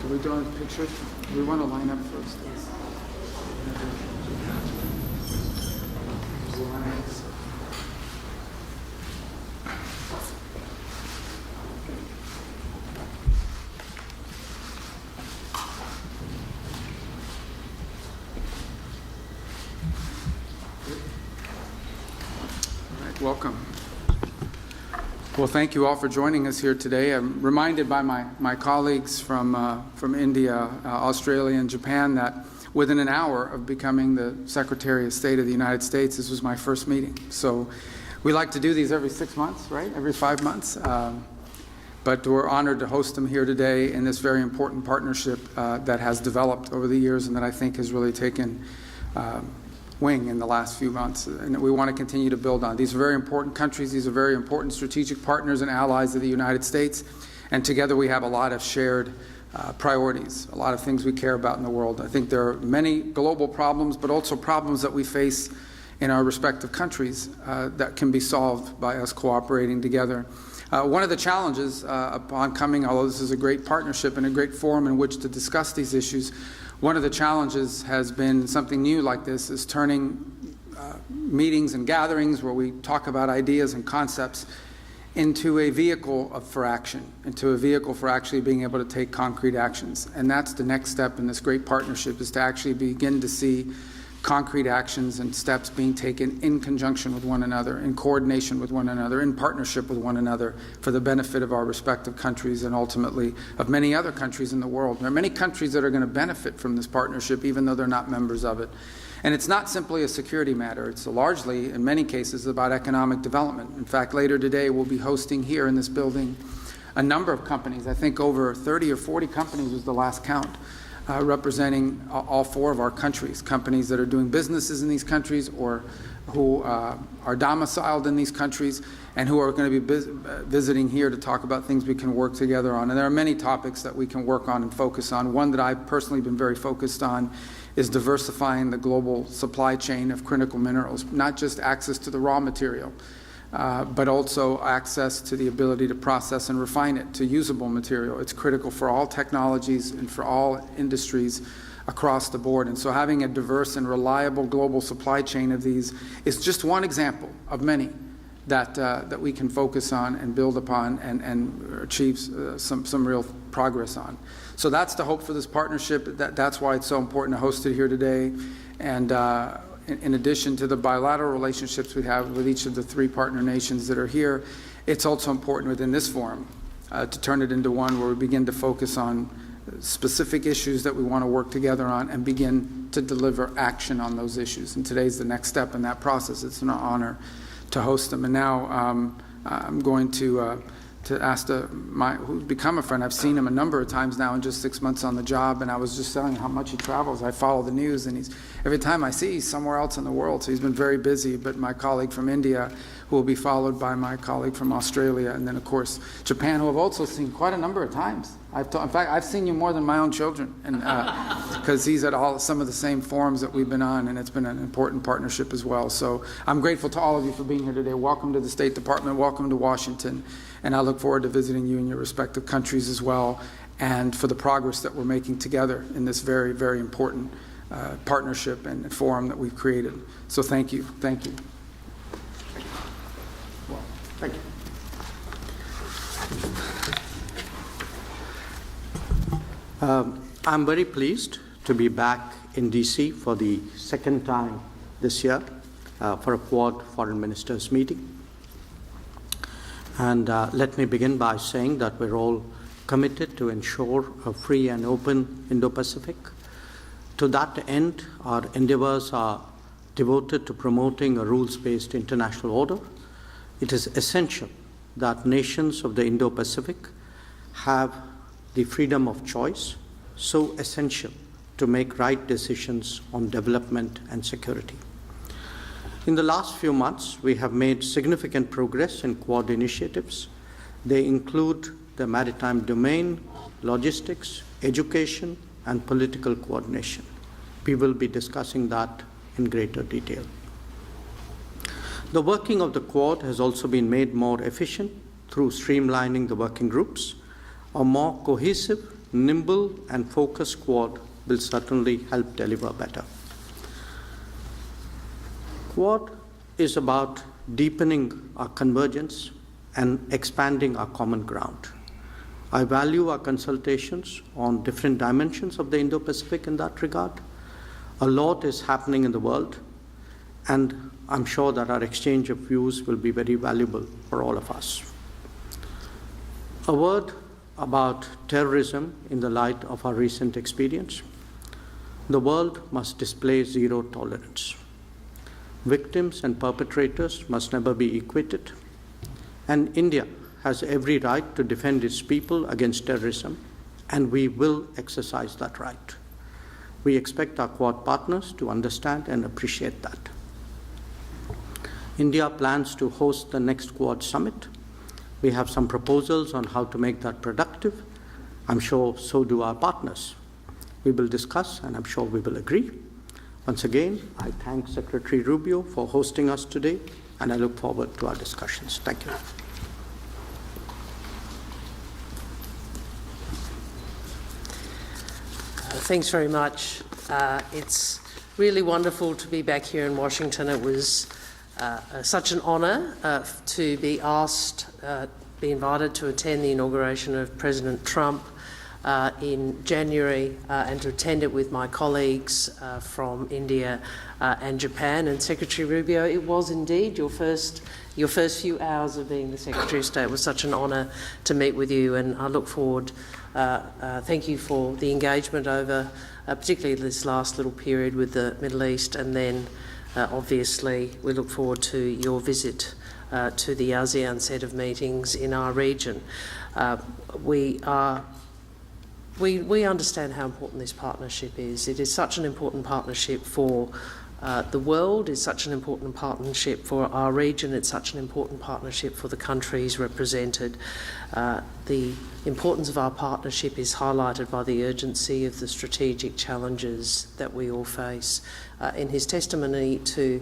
Can we do a picture? We want to line up first. Yes. All right, welcome. Well, thank you all for joining us here today. I'm reminded by my colleagues from India, Australia, and Japan that within an hour of becoming the Secretary of State of the United States, this was my first meeting. So we like to do these every 6 months, right? Every 5 months. But we're honored to host them here today in this very important partnership that has developed over the years and that I think has really taken wing in the last few months, and we want to continue to build on. These are very important countries. These are very important strategic partners and allies of the United States, and together we have a lot of shared priorities, a lot of things we care about in the world. I think there are many global problems, but also problems that we face in our respective countries that can be solved by us cooperating together. One of the challenges upon coming, although this is a great partnership and a great forum in which to discuss these issues, one of the challenges has been something new like this, is turning meetings and gatherings where we talk about ideas and concepts into a vehicle for action, into a vehicle for actually being able to take concrete actions. And that's the next step in this great partnership, is to actually begin to see concrete actions and steps being taken in conjunction with one another, in coordination with one another, in partnership with one another for the benefit of our respective countries and ultimately of many other countries in the world. There are many countries that are going to benefit from this partnership even though they're not members of it. And it's not simply a security matter. It's largely, in many cases, about economic development. In fact, later today we'll be hosting here in this building a number of companies. I think over 30 or 40 companies was the last count. Representing all four of our countries, companies that are doing businesses in these countries or who are domiciled in these countries and who are going to be visiting here to talk about things we can work together on. And there are many topics that we can work on and focus on. One that I've personally been very focused on is diversifying the global supply chain of critical minerals, not just access to the raw material, but also access to the ability to process and refine it to usable material. It's critical for all technologies and for all industries across the board. And so having a diverse and reliable global supply chain of these is just one example of many that we can focus on and build upon and achieve some real progress on. So that's the hope for this partnership. That's why it's so important to host it here today. And in addition to the bilateral relationships we have with each of the three partner nations that are here, it's also important within this forum to turn it into one where we begin to focus on specific issues that we want to work together on and begin to deliver action on those issues. And today's the next step in that process. It's an honor to host them. And now I'm going to ask who's become a friend. I've seen him a number of times now in just 6 months on the job, and I was just telling how much he travels. I follow the news, and every time I see he's somewhere else in the world, so he's been very busy. But my colleague from India, who will be followed by my colleague from Australia, and then of course Japan, who I've also seen quite a number of times. In fact, I've seen you more than my own children, and because he's at some of the same forums that we've been on, and it's been an important partnership as well. So I'm grateful to all of you for being here today. Welcome to the State Department. Welcome to Washington. And I look forward to visiting you in your respective countries as well, and for the progress that we're making together in this very, very important partnership and forum that we've created. So thank you. Thank you. Well, thank you. I'm very pleased to be back in DC for the second time this year for a Quad Foreign Ministers meeting. And let me begin by saying that we're all committed to ensure a free and open Indo-Pacific. To that end, our endeavors are devoted to promoting a rules-based international order. It is essential that nations of the Indo-Pacific have the freedom of choice, so essential to make right decisions on development and security. In the last few months, we have made significant progress in Quad initiatives. They include the maritime domain, logistics, education, and political coordination. We will be discussing that in greater detail. The working of the Quad has also been made more efficient through streamlining the working groups, a more cohesive nimble and focused Quad will certainly help deliver better. Quad is about deepening our convergence and expanding our common ground. I value our consultations on different dimensions of the Indo-Pacific in that regard. A lot is happening in the world, and I'm sure that our exchange of views will be very valuable for all of us. A word about terrorism in the light of our recent experience. The world must display zero tolerance. Victims and perpetrators must never be equated, and India has every right to defend its people against terrorism, and we will exercise that right. We expect our Quad partners to understand and appreciate that. India plans to host the next Quad summit. We have some proposals on how to make that productive. I'm sure so do our partners. We will discuss, and I'm sure we will agree. Once again, I thank Secretary Rubio for hosting us today, and I look forward to our discussions. Thank you. Thanks very much. It's really wonderful to be back here in Washington. It was such an honour to be asked, be invited to attend the inauguration of President Trump in January and to attend it with my colleagues from India and Japan. And Secretary Rubio, it was indeed your first few hours of being the Secretary of State. It was such an honour to meet with you, and I look forward. Thank you for the engagement over particularly this last little period with the Middle East, and then obviously we look forward to your visit to the ASEAN set of meetings in our region. We understand how important this partnership is. It is such an important partnership for the world, it's such an important partnership for our region, it's such an important partnership for the countries represented. The importance of our partnership is highlighted by the urgency of the strategic challenges that we all face. In his testimony to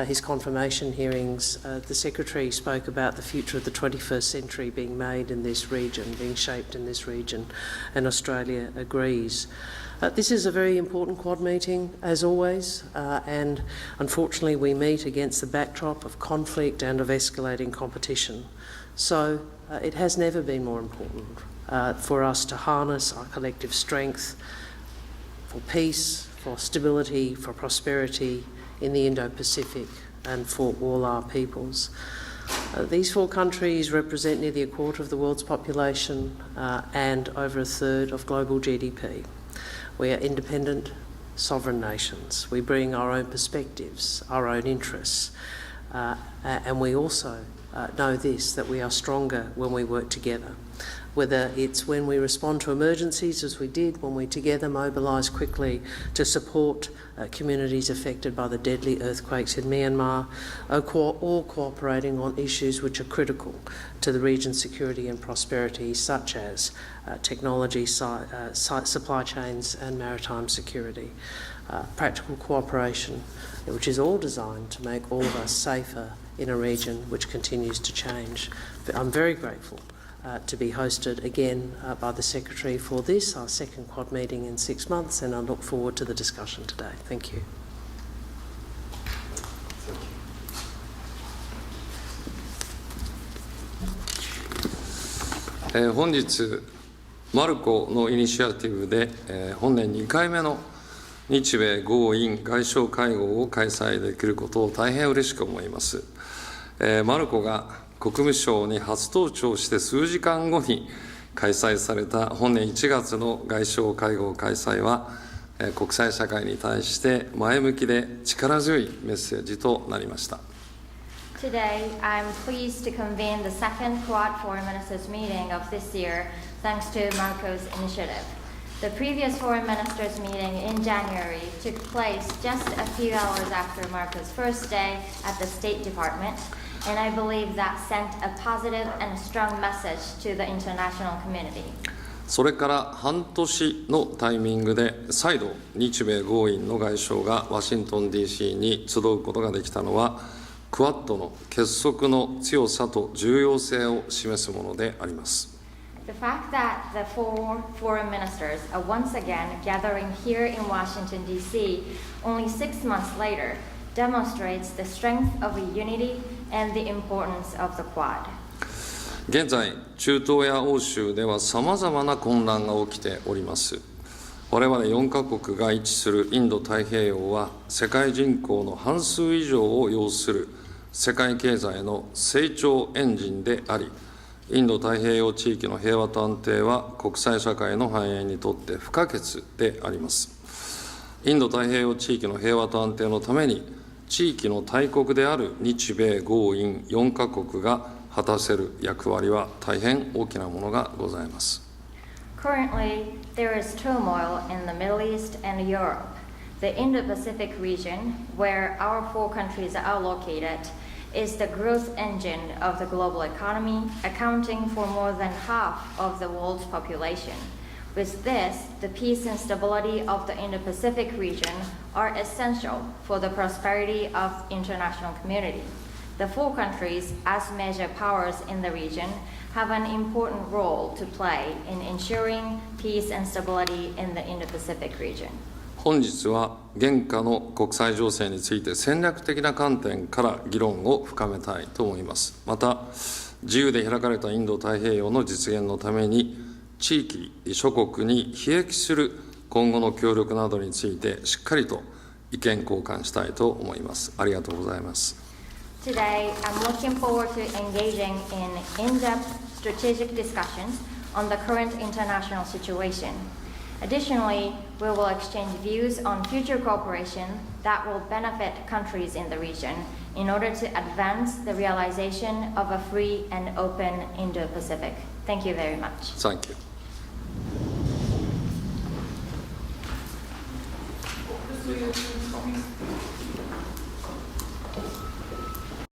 his confirmation hearings, the Secretary spoke about the future of the 21st century being made in this region, being shaped in this region, and Australia agrees. This is a very important Quad meeting, as always, and unfortunately we meet against the backdrop of conflict and of escalating competition. So it has never been more important for us to harness our collective strength for peace, for stability, for prosperity in the Indo-Pacific and for all our peoples. These four countries represent nearly a quarter of the world's population and over a third of global GDP. We are independent, sovereign nations. We bring our own perspectives, our own interests, and we also know this, that we are stronger when we work together. Whether it's when we respond to emergencies, as we did, when we together mobilise quickly to support communities affected by the deadly earthquakes in Myanmar, or cooperating on issues which are critical to the region's security and prosperity, such as technology, supply chains and maritime security. Practical cooperation, which is all designed to make all of us safer in a region which continues to change. I'm very grateful to be hosted again by the Secretary for this, our second Quad meeting in 6 months, and I look forward to the discussion today. Thank you. Today, 本日、マルコのイニシアティブで、本年2回目の日米豪印外相会合を開催できることを大変嬉しく思います。マルコが国務省に初登庁して数時間後に開催された本年1月の外相会合開催は、国際社会に対して前向きで力強いメッセージとなりました。Today, I'm pleased to convene the second Quad Foreign Ministers meeting of this year, thanks to Marco's initiative. The previous Foreign Ministers meeting in January took place just a few hours after Marco's first day at the State Department, and I believe that sent a positive and a strong message to the international community. それから半年のタイミングで再度日米豪印の外相がワシントン DC に集うことができたのはクアッドの結束の強さと重要性を示すものであります。The fact that the 4 foreign ministers are once again gathering here in Washington, D.C. only 6 months later demonstrates the strength of a unity and the importance of the Quad. 現在、中東や欧州ではさまざまな混乱が起きております。我々4カ国が位置するインド太平洋は世界人口の半数以上を要する世界経済の成長エンジンであり、インド太平洋地域の平和と安定は国際社会の繁栄にとって不可欠であります。インド太平洋地域の平和と安定のために、地域の大国である日米豪印4カ国が果たせる役割は大変大きなものがございます。Currently, there is turmoil in the Middle East and Europe. The Indo-Pacific region, where our 4 countries are located, is the growth engine of the global economy, accounting for more than half of the world's population. With this, the peace and stability of the Indo-Pacific region are essential for the prosperity of international community. The 4 countries, as major powers in the region, have an important role to play in ensuring peace and stability in the Indo-Pacific region. 本日は現下の国際情勢について戦略的な観点から議論を深めたいと思います。また、自由で開かれたインド太平洋の実現のために、地域諸国に裨益する今後の協力などについてしっかりと意見交換したいと思います。ありがとうございます。Today, I'm looking forward to engaging in in-depth strategic discussions on the current international situation. Additionally, we will exchange views on future cooperation that will benefit countries in the region in order to advance the realization of a free and open Indo-Pacific. Thank you very much. Thank you.